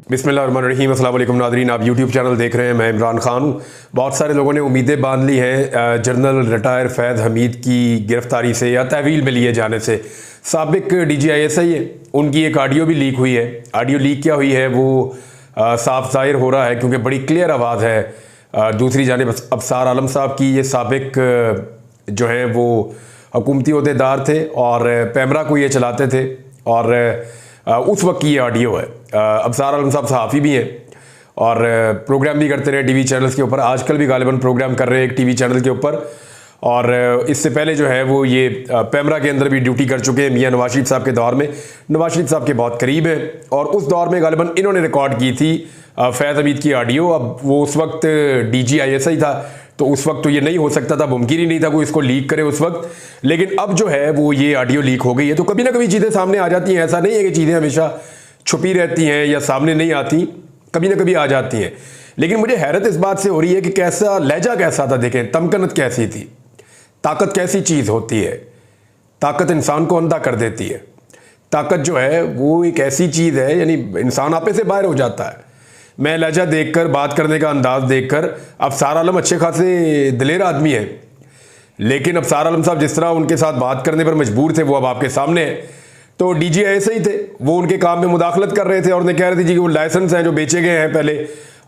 बिस्मिल्लाहिर्रहमानिर्रहीम। अस्सलाम वालेकुम नादरीन, आप यूट्यूब चैनल देख रहे हैं। मैं इमरान खान हूँ। बहुत सारे लोगों ने उम्मीदें बांध ली हैं जनरल रिटायर फैज़ हमीद की गिरफ्तारी से या तहवील में लिए जाने से। साबिक DGISI है, उनकी एक ऑडियो भी लीक हुई है। ऑडियो लीक क्या हुई है वो साफ ज़ाहिर हो रहा है क्योंकि बड़ी क्लियर आवाज़ है दूसरी जानिब अफसार आलम साहब की। ये साबिक जो हैं वो हुकूमती अहदेदार थे और पैमरा को ये चलाते थे और उस वक्त की ये ऑडियो है। अफसार आलम साहब सहाफ़ी भी हैं और प्रोग्राम भी करते रहे टीवी चैनल्स के ऊपर। आजकल भी गालिबन प्रोग्राम कर रहे हैं एक टीवी चैनल के ऊपर। और इससे पहले जो है वो ये पैमरा के अंदर भी ड्यूटी कर चुके हैं मियां नवाज शरीफ साहब के दौर में। नवाज शरीफ साहब के बहुत करीब हैं और उस दौर में गालिबन इन्होंने रिकॉर्ड की थी फैज़ हमीद की ऑडियो। अब वो उस वक्त DGISI था तो उस वक्त तो ये नहीं हो सकता था, मुमकिन ही नहीं था कोई इसको लीक करे उस वक्त। लेकिन अब जो है वो ये ऑडियो लीक हो गई है। तो कभी ना कभी चीज़ें सामने आ जाती हैं। ऐसा नहीं है कि चीज़ें हमेशा छुपी रहती हैं या सामने नहीं आती, कभी ना कभी आ जाती हैं। लेकिन मुझे हैरत इस बात से हो रही है कि कैसा लहजा कैसा था। देखें तमकनत कैसी थी, ताकत कैसी चीज़ होती है। ताकत इंसान को अंधा कर देती है। ताकत जो है वो एक ऐसी चीज़ है, यानी इंसान आपे से बाहर हो जाता है। मैं लहजा देखकर, बात करने का अंदाज देखकर, अफसार आलम अच्छे खासे दिलेर आदमी है, लेकिन अफसार आलम साहब जिस तरह उनके साथ बात करने पर मजबूर थे वो अब आपके सामने है। तो DGISI थे, वो उनके काम में मुदाखलत कर रहे थे और उन्हें कह रहे थे जी कि वो लाइसेंस हैं जो बेचे गए हैं पहले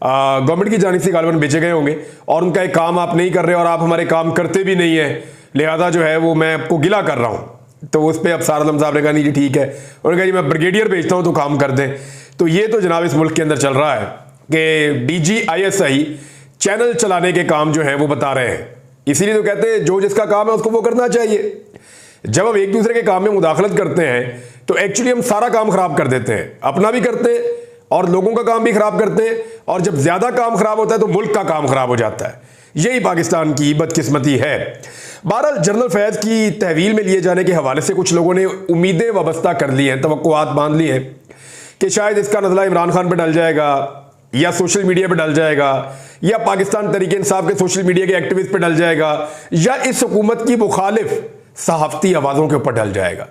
गवर्नमेंट की जानिब से गालिबन बेचे गए होंगे और उनका एक काम आप नहीं कर रहे और आप हमारे काम करते भी नहीं है, लिहाजा जो है वो मैं आपको गिला कर रहा हूँ। तो उस पर अफसार आलम साहब ने कहा नहीं जी ठीक है। उन्होंने कहा जी मैं ब्रिगेडियर भेजता हूँ तो काम कर दें। तो ये तो जनाब इस मुल्क के अंदर चल रहा है कि DGISI चैनल चलाने के काम जो है वो बता रहे हैं। इसीलिए तो कहते हैं जो जिसका काम है उसको वो करना चाहिए। जब हम एक दूसरे के काम में मुदाखलत करते हैं तो एक्चुअली हम सारा काम खराब कर देते हैं, अपना भी करते हैं और लोगों का काम भी खराब करते हैं। और जब ज्यादा काम खराब होता है तो मुल्क का काम खराब हो जाता है। यही पाकिस्तान की बदकिस्मती है। बहरहाल जनरल फैज की तहवील में लिए जाने के हवाले से कुछ लोगों ने उम्मीदें वाबस्ता कर ली हैं, तवक्कुआत बांध ली हैं कि शायद इसका नज़ला इमरान खान पर डल जाएगा या सोशल मीडिया पे डल जाएगा या पाकिस्तान तहरीक इंसाफ के सोशल मीडिया के एक्टिविस्ट पे डल जाएगा या इस हुकूमत की मुखालिफ सहाफती आवाज़ों के ऊपर डल जाएगा,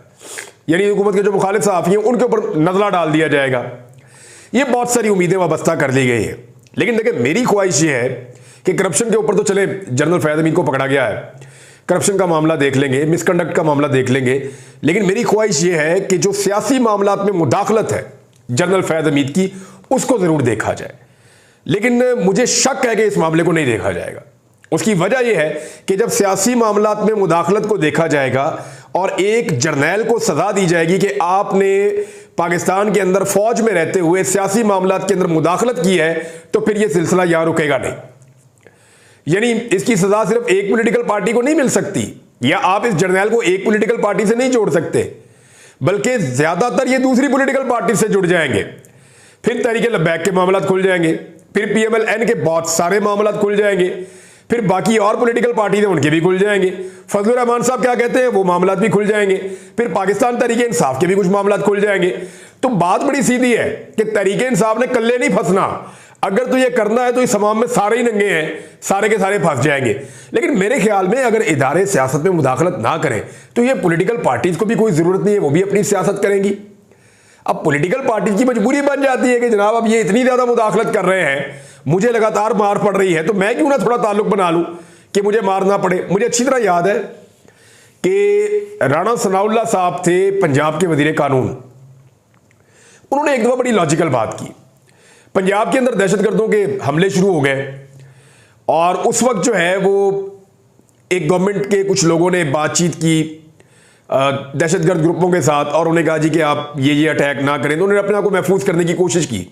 यानी हुकूमत के जो मुखालिफ सहाफ़ी हैं उनके ऊपर नज़ला डाल दिया जाएगा। ये बहुत सारी उम्मीदें वाबस्ता कर ली गई हैं। लेकिन देखिए मेरी ख्वाहिश ये है कि करप्शन के ऊपर तो चले जनरल फैज़ हमीद को पकड़ा गया है, करप्शन का मामला देख लेंगे, मिसकंडक्ट का मामला देख लेंगे। लेकिन मेरी ख्वाहिश ये है कि जो सियासी मामलात में मुदाखलत है जनरल फैज़ हमीद की उसको जरूर देखा जाए। लेकिन मुझे शक है कि इस मामले को नहीं देखा जाएगा। उसकी वजह यह है कि जब सियासी मामलात में मुदाखलत को देखा जाएगा और एक जर्नैल को सजा दी जाएगी कि आपने पाकिस्तान के अंदर फौज में रहते हुए सियासी मामलात के अंदर मुदाखलत की है, तो फिर यह सिलसिला यहां रुकेगा नहीं। यानी इसकी सजा सिर्फ एक पॉलिटिकल पार्टी को नहीं मिल सकती या आप इस जर्नैल को एक पॉलिटिकल पार्टी से नहीं जोड़ सकते, बल्कि ज्यादातर ये दूसरी पॉलिटिकल पार्टी से जुड़ जाएंगे। फिर तहरीक लब्बैक के मामलात खुल जाएंगे, फिर PMLN के बहुत सारे मामलात खुल जाएंगे, फिर बाकी और पॉलिटिकल पार्टी हैं उनके भी खुल जाएंगे। फजलुर रहमान साहब क्या कहते हैं वो मामलात भी खुल जाएंगे, फिर पाकिस्तान तहरीक इंसाफ के भी कुछ मामलात खुल जाएंगे। तो बात बड़ी सीधी है कि तहरीक इंसाफ ने कल्ले नहीं फंसना। अगर तो ये करना है तो इस तमाम में सारे ही नंगे हैं, सारे के सारे फंस जाएंगे। लेकिन मेरे ख्याल में अगर इदारे सियासत में मुदाखलत ना करें तो ये पॉलिटिकल पार्टीज को भी कोई जरूरत नहीं है, वो भी अपनी सियासत करेंगी। अब पॉलिटिकल पार्टी की मजबूरी बन जाती है कि जनाब अब ये इतनी ज्यादा मुदाखलत कर रहे हैं, मुझे लगातार मार पड़ रही है, तो मैं क्यों ना थोड़ा ताल्लुक बना लूं कि मुझे मार ना पड़े। मुझे अच्छी तरह याद है कि राणा सनाउल्लाह साहब थे पंजाब के वजीर कानून। उन्होंने एक दफा बड़ी लॉजिकल बात की। पंजाब के अंदर दहशतगर्दों के हमले शुरू हो गए और उस वक्त जो है वो एक गवर्नमेंट के कुछ लोगों ने बातचीत की दहशतगर्द ग्रुपों के साथ और उन्हें कहा जी कि आप ये अटैक ना करें। तो उन्होंने अपने आप को महफूज करने की कोशिश की।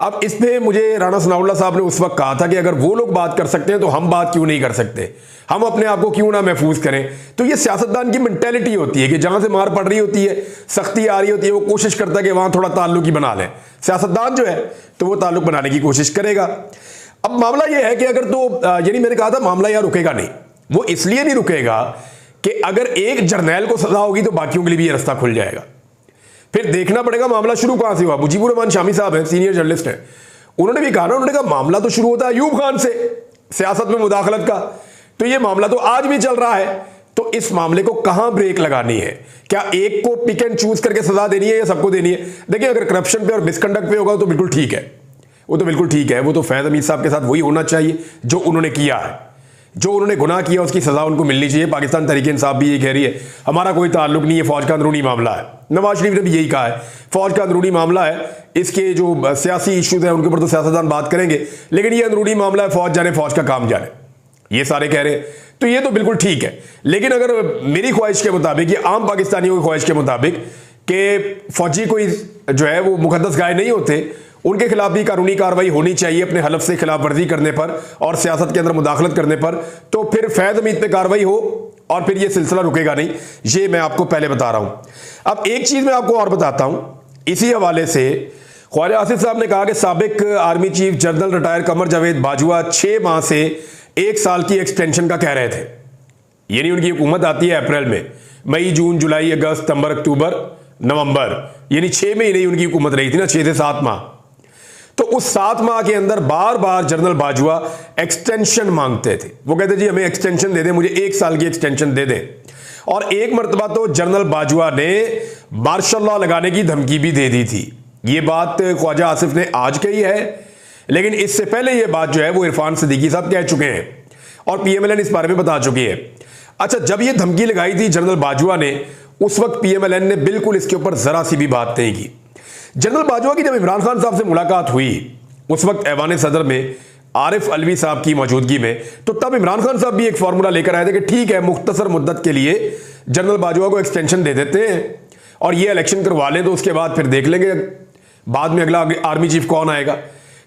अब इस पे मुझे राणा सनाउल्लाह साहब ने उस वक्त कहा था कि अगर वो लोग बात कर सकते हैं तो हम बात क्यों नहीं कर सकते, हम अपने आप को क्यों ना महफूज करें। तो ये सियासतदान की मेंटेलिटी होती है कि जहां से मार पड़ रही होती है, सख्ती आ रही होती है, वो कोशिश करता है कि वहां थोड़ा ताल्लुक ही बना लें। सियासतदान जो है तो वो ताल्लुक बनाने की कोशिश करेगा। अब मामला ये है कि अगर तो यानी मैंने कहा था मामला यहां रुकेगा नहीं। वो इसलिए नहीं रुकेगा कि अगर एक जर्नैल को सजा होगी तो बाकियों के लिए भी ये रास्ता खुल जाएगा। फिर देखना पड़ेगा मामला शुरू कहां से हुआ। मुजीबुर रहमान शामी साहब हैं, सीनियर जर्नलिस्ट हैं, उन्होंने भी कहा ना, उन्होंने कहा मामला तो शुरू होता है अयूब खान से, सियासत में मुदाखलत का। तो ये मामला तो आज भी चल रहा है। तो इस मामले को कहां ब्रेक लगानी है? क्या एक को पिक एंड चूज करके सजा देनी है या सबको देनी है? देखिए, अगर करप्शन पे और मिसकंडक्ट पे होगा तो बिल्कुल ठीक है, वो तो बिल्कुल ठीक है। वो तो फैज हमीद साहब के साथ वही होना चाहिए जो उन्होंने किया है, जो उन्होंने गुनाह किया उसकी सजा उनको मिलनी चाहिए। पाकिस्तान तहरीक इंसाफ भी ये कह रही है हमारा कोई ताल्लुक नहीं है, फौज का अंदरूनी मामला है। नवाज शरीफ ने भी यही कहा है, फौज का अंदरूनी मामला है, इसके जो सियासी इश्यूज हैं उनके ऊपर तो सियासतदान बात करेंगे, लेकिन ये अंदरूनी मामला है, फौज जाने, फौज का काम जाने, ये सारे कह रहे हैं। तो ये तो बिल्कुल ठीक है। लेकिन अगर मेरी ख्वाहिश के मुताबिक या आम पाकिस्तानियों की ख्वाहिश के मुताबिक कि फौजी कोई जो है वो मुकद्दस गाय नहीं होते, उनके खिलाफ भी कानूनी कार्रवाई होनी चाहिए अपने हलफ से खिलाफ वर्जी करने पर और सियासत के अंदर मुदाखलत करने पर, तो फिर फैज हमीद पे कार्रवाई हो और फिर ये सिलसिला रुकेगा नहीं। ये मैं आपको पहले बता रहा हूं। अब एक चीज मैं आपको और बताता हूं इसी हवाले से। ख्वाजा आसिफ साहब ने कहा कि साबिक army chief general retire Qamar Javed Bajwa 6 माह से 1 साल की एक्सटेंशन का कह रहे थे। यानी उनकी हुकूमत आती है अप्रैल में, मई, जून, जुलाई, अगस्त, सितंबर, अक्टूबर, नवंबर, यानी 6 महीने ही उनकी हुकूमत रही थी ना, 6 से 7 माह। तो उस 7 माह के अंदर बार बार जनरल बाजवा एक्सटेंशन मांगते थे। वो कहते जी हमें एक्सटेंशन दे दें, मुझे 1 साल की एक्सटेंशन दे दें। और एक मरतबा तो जनरल बाजवा ने मार्शल लॉ लगाने की धमकी भी दे दी थी। ये बात ख्वाजा आसिफ ने आज कही है, लेकिन इससे पहले ये बात जो है वो इरफान सिद्दीकी साहब कह चुके हैं और पीएमएलएन इस बारे में बता चुकी है। अच्छा, जब ये धमकी लगाई थी जनरल बाजवा ने, उस वक्त पीएमएलएन ने बिल्कुल इसके ऊपर जरा सी भी बात नहीं की। जनरल बाजवा की जब इमरान खान साहब से मुलाकात हुई, उस वक्त ऐवान सदर में आरिफ अलवी साहब की मौजूदगी में, तो तब इमरान खान साहब भी एक फार्मूला लेकर आए थे कि ठीक है, मुख्तसर मुद्दत के लिए जनरल बाजवा को एक्सटेंशन दे देते हैं और ये इलेक्शन करवा लें, तो उसके बाद फिर देख लेंगे बाद में अगला आर्मी चीफ कौन आएगा।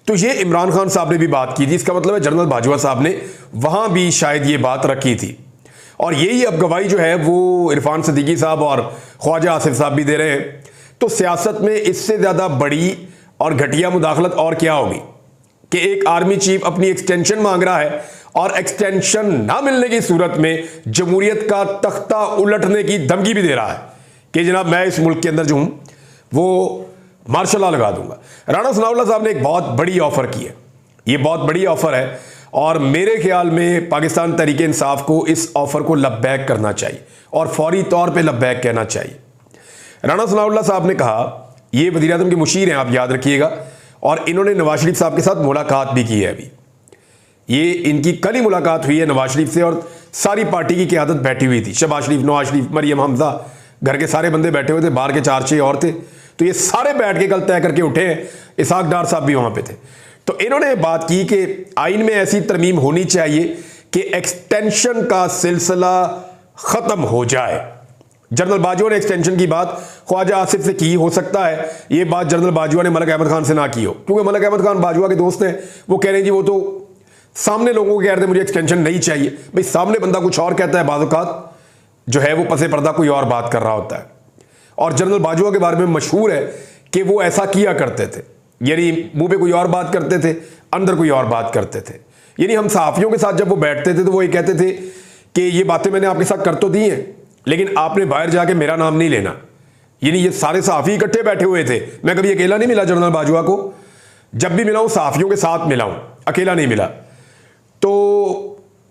तो ये इमरान खान साहब ने भी बात की थी। इसका मतलब है जनरल बाजवा साहब ने वहां भी शायद ये बात रखी थी और यही अब गवाही जो है वो इरफान सिद्दीकी साहब और ख्वाजा आसिफ साहब भी दे रहे हैं। तो सियासत में इससे ज्यादा बड़ी और घटिया मुदाखलत और क्या होगी कि एक आर्मी चीफ अपनी एक्सटेंशन मांग रहा है और एक्सटेंशन ना मिलने की सूरत में जमहूरियत का तख्ता उलटने की धमकी भी दे रहा है कि जनाब मैं इस मुल्क के अंदर जो हूं वो मार्शल लॉ लगा दूंगा। राणा सनाउल्लाह साहब ने एक बहुत बड़ी ऑफर की है, ये बहुत बड़ी ऑफर है और मेरे ख्याल में पाकिस्तान तहरीक इंसाफ को इस ऑफर को लब्बैक करना चाहिए और फौरी तौर पे लब्बैक कहना चाहिए। राणा सनाउल्लाह साहब ने कहा, ये वज़ीर आज़म के मुशीर हैं, आप याद रखिएगा, और इन्होंने नवाज शरीफ साहब के साथ मुलाकात भी की है। अभी ये इनकी कल ही मुलाकात हुई है नवाज शरीफ से और सारी पार्टी की क़यादत बैठी हुई थी। शहबाज शरीफ, नवाज शरीफ, मरियम हमजा, घर के सारे बंदे बैठे हुए थे, बाहर के 4-6 और थे। तो ये सारे बैठ के कल तय करके उठे हैं। इसहाक डार साहब भी वहां पे थे। तो इन्होंने बात की कि आइन में ऐसी तरमीम होनी चाहिए कि एक्सटेंशन का सिलसिला खत्म हो जाए। जनरल बाजवा ने एक्सटेंशन की बात ख्वाजा आसिफ से की, हो सकता है ये बात जनरल बाजवा ने मलिक अहमद खान से ना की हो, क्योंकि मलिक अहमद खान बाजवा के दोस्त हैं। वो कह रहे हैं जी वो तो सामने लोगों को कह रहे थे मुझे एक्सटेंशन नहीं चाहिए। भाई सामने बंदा कुछ और कहता है, बाज़ औक़ात जो है वो पसे पर्दा कोई और बात कर रहा होता है। और जनरल बाजवा के बारे में मशहूर है कि वो ऐसा किया करते थे, यानी मुंह पे कोई और बात करते थे, अंदर कोई और बात करते थे। यानी हम सहाफ़ियों के साथ जब वो बैठते थे तो वो ये कहते थे कि ये बातें मैंने आपके साथ कर तो दी हैं, लेकिन आपने बाहर जाके मेरा नाम नहीं लेना। यानी ये सारे सहाफ़ी इकट्ठे बैठे हुए थे। मैं कभी अकेला नहीं मिला जनरल बाजवा को, जब भी मिला हूं सहाफ़ियों के साथ मिला हूं, अकेला नहीं मिला। तो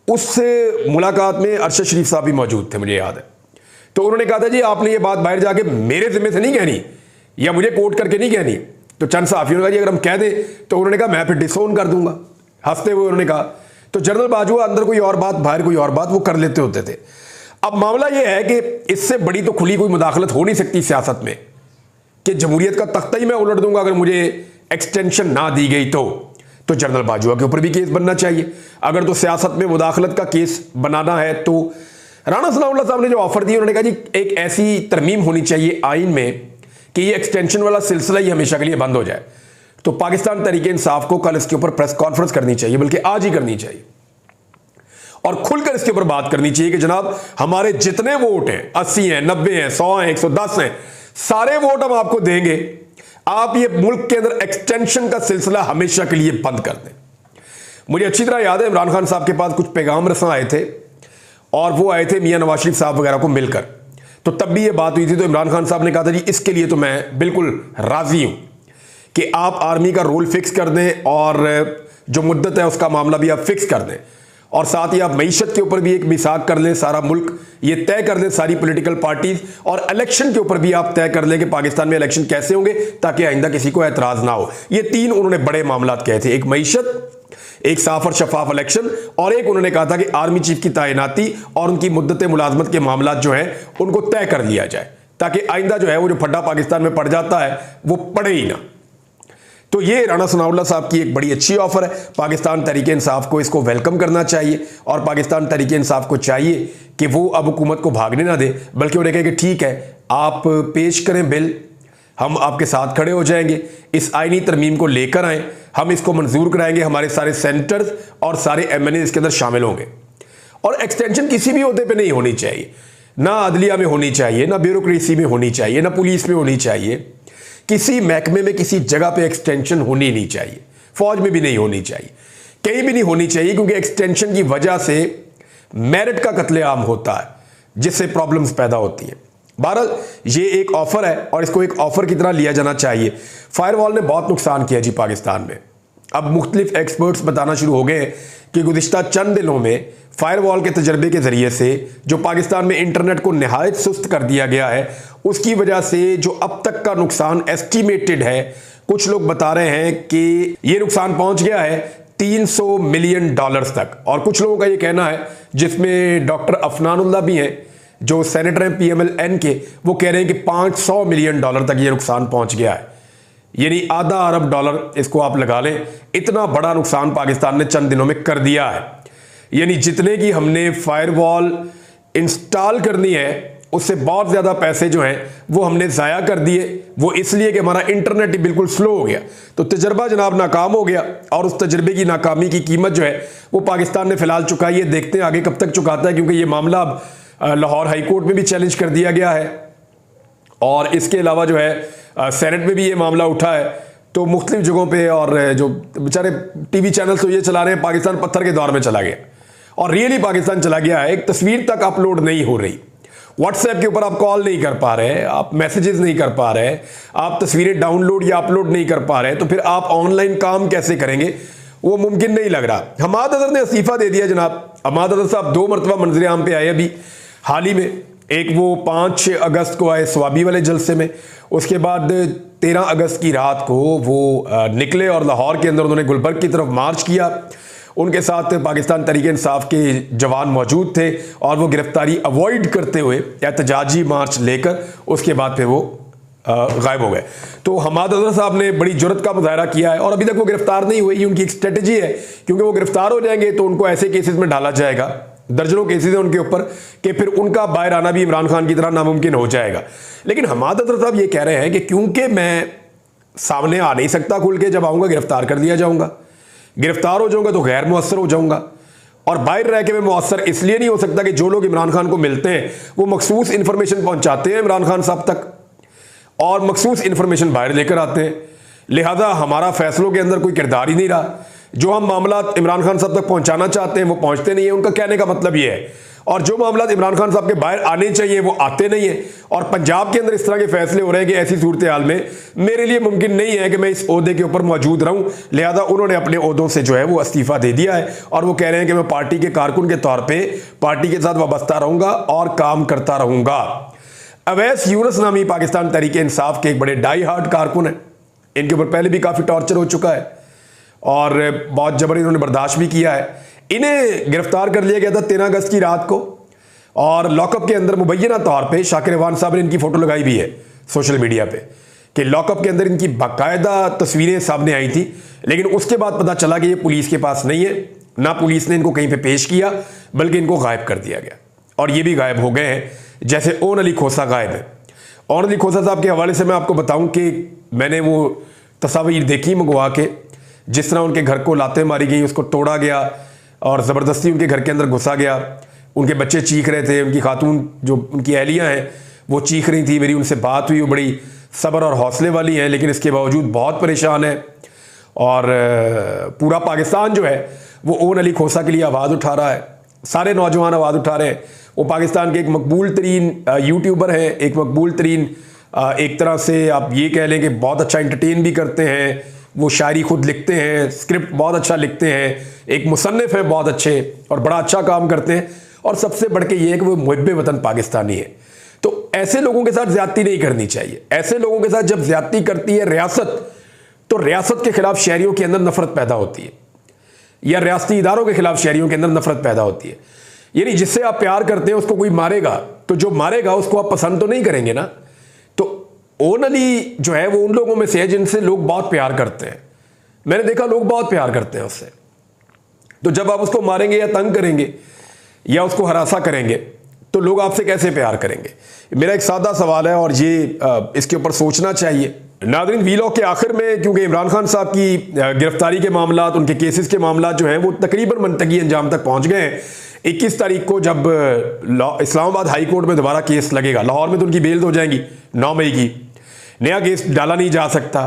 उससे मुलाकात में अरशद शरीफ साहब भी मौजूद थे, मुझे याद है। तो उन्होंने कहा था जी आपने ये बात बाहर जाके मेरे जिम्मे से नहीं कहनी या मुझे कोट करके नहीं कहनी। तो चंद सहाफ़ियों ने कहा जी अगर हम कह दें, तो उन्होंने कहा मैं फिर डिसोन कर दूंगा, हंसते हुए उन्होंने कहा। तो जनरल बाजवा अंदर कोई और बात, बाहर कोई और बात, वो कर लेते होते थे। अब मामला यह है कि इससे बड़ी तो खुली कोई मुदाखलत हो नहीं सकती सियासत में कि जमहूरियत का तख्ता ही मैं उलट दूंगा अगर मुझे एक्सटेंशन ना दी गई तो जनरल बाजवा के ऊपर भी केस बनना चाहिए। अगर तो सियासत में मुदाखलत का केस बनाना है तो राणा सनाउल्लाह साहब ने जो ऑफर दी, उन्होंने कहा जी एक ऐसी तरमीम होनी चाहिए आइन में कि ये एक्सटेंशन वाला सिलसिला ही हमेशा के लिए बंद हो जाए। तो पाकिस्तान तहरीक इंसाफ को कल इसके ऊपर प्रेस कॉन्फ्रेंस करनी चाहिए, बल्कि आज ही करनी चाहिए और खुलकर इसके ऊपर बात करनी चाहिए कि जनाब हमारे जितने वोट हैं, 80 हैं, 90 हैं, 100 हैं, 110 हैं, सारे वोट हम आपको देंगे, आप ये मुल्क के अंदर एक्सटेंशन का सिलसिला हमेशा के लिए बंद कर दें। मुझे अच्छी तरह याद है इमरान खान साहब के पास कुछ पैगाम रसां आए थे और वो आए थे मियां नवाज शरीफ साहब वगैरह को मिलकर। तो तब भी ये बात हुई थी, तो इमरान खान साहब ने कहा था जी इसके लिए तो मैं बिल्कुल राजी हूं कि आप आर्मी का रोल फिक्स कर दें और जो मुद्दत है उसका मामला भी आप फिक्स कर दें और साथ ही आप मईशत के ऊपर भी एक मिसाक कर लें, सारा मुल्क ये तय कर लें, सारी पॉलिटिकल पार्टीज, और इलेक्शन के ऊपर भी आप तय कर लें कि पाकिस्तान में इलेक्शन कैसे होंगे ताकि आइंदा किसी को एतराज ना हो। ये 3 उन्होंने बड़े मामला कहे थे, एक मईशत, एक साफ और शफाफ इलेक्शन, और एक उन्होंने कहा था कि आर्मी चीफ की तैनाती और उनकी मुद्दत मुलाजमत के मामला जो है उनको तय कर लिया जाए ताकि आइंदा जो है वो जो फड्डा पाकिस्तान में पड़ जाता है वो पड़े ही ना। तो ये राणा सनाउल्लाह साहब की एक बड़ी अच्छी ऑफर है। पाकिस्तान तहरीक इंसाफ को इसको वेलकम करना चाहिए और पाकिस्तान तहरीक इंसाफ को चाहिए कि वो अब हुकूमत को भागने ना दे, बल्कि उन्हें कहे कि ठीक है आप पेश करें बिल, हम आपके साथ खड़े हो जाएंगे, इस आईनी तरमीम को लेकर आएं, हम इसको मंजूर कराएंगे, हमारे सारे सेनेटर्स और सारे एमएनए इसके अंदर शामिल होंगे। और एक्सटेंशन किसी भी ओहदे पे नहीं होनी चाहिए, ना अदलिया में होनी चाहिए, ना ब्यूरोक्रेसी में होनी चाहिए, ना पुलिस में होनी चाहिए, किसी महकमे में किसी जगह पे एक्सटेंशन होनी नहीं चाहिए, फौज में भी नहीं होनी चाहिए, कहीं भी नहीं होनी चाहिए, क्योंकि एक्सटेंशन की वजह से मेरिट का कत्लेआम होता है जिससे प्रॉब्लम्स पैदा होती हैं। बहरहाल ये एक ऑफर है और इसको एक ऑफर की तरह लिया जाना चाहिए। फायरवॉल ने बहुत नुकसान किया जी पाकिस्तान में। अब मुख्तलिफ एक्सपर्ट्स बताना शुरू हो गए हैं कि गुज़िश्ता चंद दिनों में फायरवॉल के तजर्बे के ज़रिए से जो पाकिस्तान में इंटरनेट को नहायत सुस्त कर दिया गया है, उसकी वजह से जो अब तक का नुकसान एस्टिमेटेड है, कुछ लोग बता रहे हैं कि ये नुकसान पहुंच गया है $300 मिलियन तक, और कुछ लोगों का ये कहना है, जिसमें डॉक्टर अफनानुल्लाह भी हैं जो सेनेटर हैं PMLN के, वो कह रहे हैं कि $500 मिलियन तक ये नुकसान पहुंच गया है, यानी आधा अरब डॉलर इसको आप लगा लें। इतना बड़ा नुकसान पाकिस्तान ने चंद दिनों में कर दिया है, यानी जितने की हमने फायरवॉल इंस्टॉल करनी है उससे बहुत ज़्यादा पैसे जो हैं वो हमने ज़ाया कर दिए, वो इसलिए कि हमारा इंटरनेट ही बिल्कुल स्लो हो गया। तो तजर्बा जनाब नाकाम हो गया, और उस तजर्बे की नाकामी की कीमत जो है वो पाकिस्तान ने फ़िलहाल चुकाई है। देखते हैं आगे कब तक चुकाता है, क्योंकि ये मामला अब लाहौर हाई कोर्ट में भी चैलेंज कर दिया गया है, और इसके अलावा जो है सेनेट में भी ये मामला उठा है। तो मुख्तलिफ जगहों पे, और जो बेचारे टीवी चैनल तो ये चला रहे हैं पाकिस्तान पत्थर के दौर में चला गया, और रियली पाकिस्तान चला गया है। एक तस्वीर तक अपलोड नहीं हो रही, व्हाट्सएप के ऊपर आप कॉल नहीं कर पा रहे, आप मैसेजेस नहीं कर पा रहे, आप तस्वीरें डाउनलोड या अपलोड नहीं कर पा रहे, तो फिर आप ऑनलाइन काम कैसे करेंगे, वो मुमकिन नहीं लग रहा। हमाद अजहर ने इस्तीफा दे दिया जनाब। हमाद अजहर साहब 2 मरतबा मंजर आम पे आए अभी हाल ही में, एक वो 5 अगस्त को आए स्वाबी वाले जलसे में, उसके बाद 13 अगस्त की रात को वो निकले और लाहौर के अंदर उन्होंने गुलबर्ग की तरफ मार्च किया। उनके साथ पाकिस्तान तहरीक इंसाफ के जवान मौजूद थे, और वो गिरफ्तारी अवॉइड करते हुए एहतजाजी मार्च लेकर उसके बाद फिर वो गायब हो गए। तो हमाद अजहर साहब ने बड़ी जुर्रत का मुजाहरा किया है, और अभी तक वो गिरफ्तार नहीं हुए। ये उनकी एक स्ट्रेटजी है, क्योंकि वो गिरफ्तार हो जाएंगे तो उनको ऐसे केसेस में डाला जाएगा, दर्जनों केसेस हैं उनके ऊपर, कि फिर उनका बाहर आना भी इमरान खान की तरह नामुमकिन हो जाएगा। लेकिन हमाद अजहर साहब ये कह रहे हैं कि क्योंकि मैं सामने आ नहीं सकता खुल के, जब आऊँगा गिरफ्तार कर दिया जाऊँगा, गिरफ्तार हो जाऊँगा तो गैर मुअस्सर हो जाऊँगा, और बाहर रह के मैं मुअस्सर इसलिए नहीं हो सकता कि जो लोग इमरान खान को मिलते हैं वो मखसूस इन्फॉर्मेशन पहुँचाते हैं इमरान खान साहब तक, और मखसूस इन्फॉर्मेशन बाहर लेकर आते हैं। लिहाजा हमारा फैसलों के अंदर कोई किरदार ही नहीं रहा। जो हम मामला इमरान खान साहब तक पहुंचाना चाहते हैं वो पहुंचते नहीं है, उनका कहने का मतलब ये है, और जो मामला इमरान खान साहब के बाहर आने चाहिए वो आते नहीं है। और पंजाब के अंदर इस तरह के फैसले हो रहे हैं कि ऐसी सूरत हाल में मेरे लिए मुमकिन नहीं है कि मैं इस ओहदे के ऊपर मौजूद रहूं। लिहाजा उन्होंने अपने ओहदों से जो है वो इस्तीफा दे दिया है, और वो कह रहे हैं कि मैं पार्टी के कारकुन के तौर पर पार्टी के साथ वाबस्ता रहूंगा और काम करता रहूंगा। अवैस यूनुस नामी पाकिस्तान तहरीक इंसाफ के एक बड़े डाई हार्ड कारकुन हैं, इनके ऊपर पहले भी काफ़ी टॉर्चर हो चुका है और बहुत जबर इन्होंने बर्दाश्त भी किया है। इन्हें गिरफ्तार कर लिया गया था 13 अगस्त की रात को, और लॉकअप के अंदर मुबैना तौर पे शाकिर रवान साहब ने इनकी फ़ोटो लगाई भी है सोशल मीडिया पे कि लॉकअप के अंदर इनकी बाकायदा तस्वीरें सामने आई थी। लेकिन उसके बाद पता चला कि ये पुलिस के पास नहीं है, ना पुलिस ने इनको कहीं पे पेश किया, बल्कि इनको गायब कर दिया गया, और ये भी गायब हो गए हैं, जैसे ओन अली खोसा गायब है। ओन अली खोसा साहब के हवाले से मैं आपको बताऊं कि मैंने वो तस्वीर देखी मंगवा के, जिस तरह उनके घर को लातें मारी गई, उसको तोड़ा गया और ज़बरदस्ती उनके घर के अंदर घुसा गया। उनके बच्चे चीख रहे थे, उनकी खातून जो उनकी अहलियाँ हैं वो चीख रही थी। मेरी उनसे बात हुई, वो बड़ी सब्र और हौसले वाली हैं, लेकिन इसके बावजूद बहुत परेशान है। और पूरा पाकिस्तान जो है वो ओन अली खोसा के लिए आवाज़ उठा रहा है, सारे नौजवान आवाज़ उठा रहे हैं। वो पाकिस्तान के एक मकबूल तरीन यूट्यूबर हैं, एक मकबूल तरीन एक तरह से आप ये कह लें कि बहुत अच्छा एंटरटेन भी करते हैं, वो शायरी खुद लिखते हैं, स्क्रिप्ट बहुत अच्छा लिखते हैं, एक मुसन्निफ है बहुत अच्छे और बड़ा अच्छा काम करते हैं, और सबसे बढ़ के ये है कि वो मुहिब्बे वतन पाकिस्तानी है। तो ऐसे लोगों के साथ ज्यादती नहीं करनी चाहिए। ऐसे लोगों के साथ जब ज्यादती करती है रियासत, तो रियासत के खिलाफ शहरियों के अंदर नफरत पैदा होती है, या रियासती इदारों के खिलाफ शहरियों के अंदर नफरत पैदा होती है। यानी जिससे आप प्यार करते हैं उसको कोई मारेगा, तो जो मारेगा उसको आप पसंद तो नहीं करेंगे ना। तो ओन अली जो है वो उन लोगों में से है जिनसे लोग बहुत प्यार करते हैं। मैंने देखा लोग बहुत प्यार करते हैं उससे। तो जब आप उसको मारेंगे या तंग करेंगे या उसको हरासा करेंगे तो लोग आपसे कैसे प्यार करेंगे? मेरा एक सादा सवाल है और ये इसके ऊपर सोचना चाहिए। नाज़रीन, वीलॉग के आखिर में क्योंकि इमरान खान साहब की गिरफ्तारी के मामला, उनके केसेस के मामला जो हैं वो तकरीबन मंतकी अंजाम तक पहुंच गए हैं। 21 तारीख को जब इस्लामाबाद हाई कोर्ट में दोबारा केस लगेगा, लाहौर में तो उनकी बेल हो जाएंगी 9 मई की, नया केस डाला नहीं जा सकता,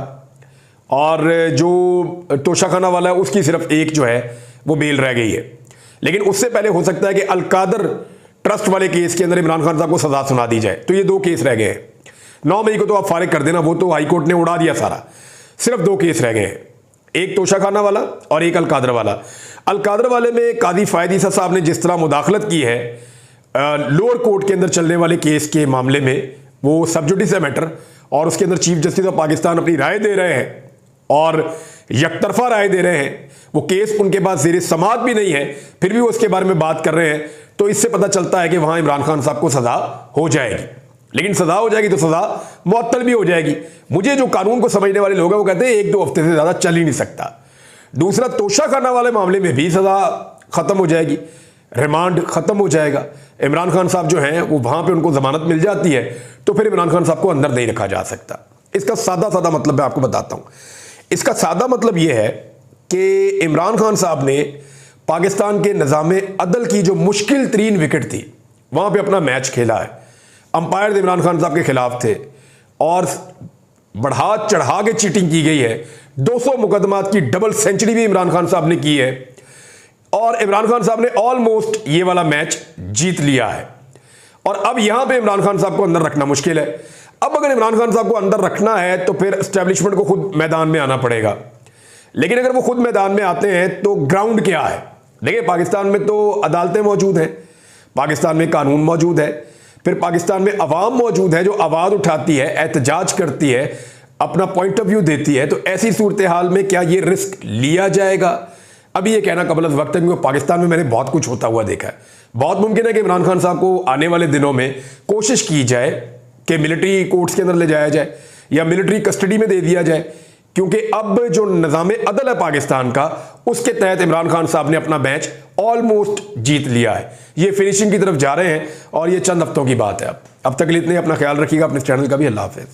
और जो तोशाखाना वाला है उसकी सिर्फ एक जो है वो बेल रह गई है। लेकिन उससे पहले हो सकता है कि अलकादर ट्रस्ट वाले केस के अंदर इमरान खान साहब को सजा सुना दी जाए। तो ये 2 केस रह गए हैं। 9 मई को तो आप फारिग कर देना, वो तो हाई कोर्ट ने उड़ा दिया सारा। सिर्फ 2 केस रह गए हैं, एक तोशाखाना वाला और एक अलकादर वाला। अलकादर वाले में कादी फायद ईसा साहब ने जिस तरह मुदाखलत की है लोअर कोर्ट के अंदर चलने वाले केस के मामले में, वो सब जुडिस है मैटर, और उसके अंदर चीफ जस्टिस ऑफ पाकिस्तान अपनी राय दे रहे हैं और यकतरफा राय दे रहे हैं। वो केस उनके पास ज़ेर समाअत भी नहीं है, फिर भी वो उसके बारे में बात कर रहे हैं। तो इससे पता चलता है कि वहां इमरान खान साहब को सजा हो जाएगी। लेकिन सजा हो जाएगी तो सजा मुअत्तल भी हो जाएगी। मुझे जो कानून को समझने वाले लोग हैं वो कहते हैं 1-2 हफ्ते से ज्यादा चल ही नहीं सकता। दूसरा, तोशाखाना वाले मामले में भी सजा खत्म हो जाएगी, रिमांड खत्म हो जाएगा। इमरान खान साहब जो हैं वो वहां पे उनको जमानत मिल जाती है, तो फिर इमरान खान साहब को अंदर नहीं रखा जा सकता। इसका सादा सादा मतलब मैं आपको बताता हूं। इसका सादा मतलब यह है कि इमरान खान साहब ने पाकिस्तान के निज़ाम अदल की जो मुश्किल तरीन विकेट थी वहां पे अपना मैच खेला है। अंपायर इमरान खान साहब के खिलाफ थे और बढ़ा चढ़ा के चीटिंग की गई है। 200 मुकदमात की डबल सेंचुरी भी इमरान खान साहब ने की है, और इमरान खान साहब ने ऑलमोस्ट ये वाला मैच जीत लिया है। और अब यहां पे इमरान खान साहब को अंदर रखना मुश्किल है। अब अगर इमरान खान साहब को अंदर रखना है तो फिर एस्टेब्लिशमेंट को खुद मैदान में आना पड़ेगा। लेकिन अगर वो खुद मैदान में आते हैं तो ग्राउंड क्या है? देखिए, पाकिस्तान में तो अदालतें मौजूद हैं, पाकिस्तान में कानून मौजूद है, फिर पाकिस्तान में अवाम मौजूद है जो आवाज़ उठाती है, एहतजाज करती है, अपना पॉइंट ऑफ व्यू देती है। तो ऐसी सूरत हाल में क्या ये रिस्क लिया जाएगा? अभी ये कहना कबल वक्त है, क्योंकि पाकिस्तान में मैंने बहुत कुछ होता हुआ देखा है। बहुत मुमकिन है कि इमरान खान साहब को आने वाले दिनों में कोशिश की जाए कि मिलिट्री कोर्ट्स के अंदर ले जाया जाए या मिलिट्री कस्टडी में दे दिया जाए, क्योंकि अब जो निज़ाम अदल है पाकिस्तान का, उसके तहत इमरान खान साहब ने अपना मैच ऑलमोस्ट जीत लिया है। ये फिनिशिंग की तरफ जा रहे हैं और ये चंद हफ्तों की बात है। अब तक के लिए इतने, अपना ख्याल रखिएगा, अपने चैनल का भी। अल्लाह हाफ़िज़।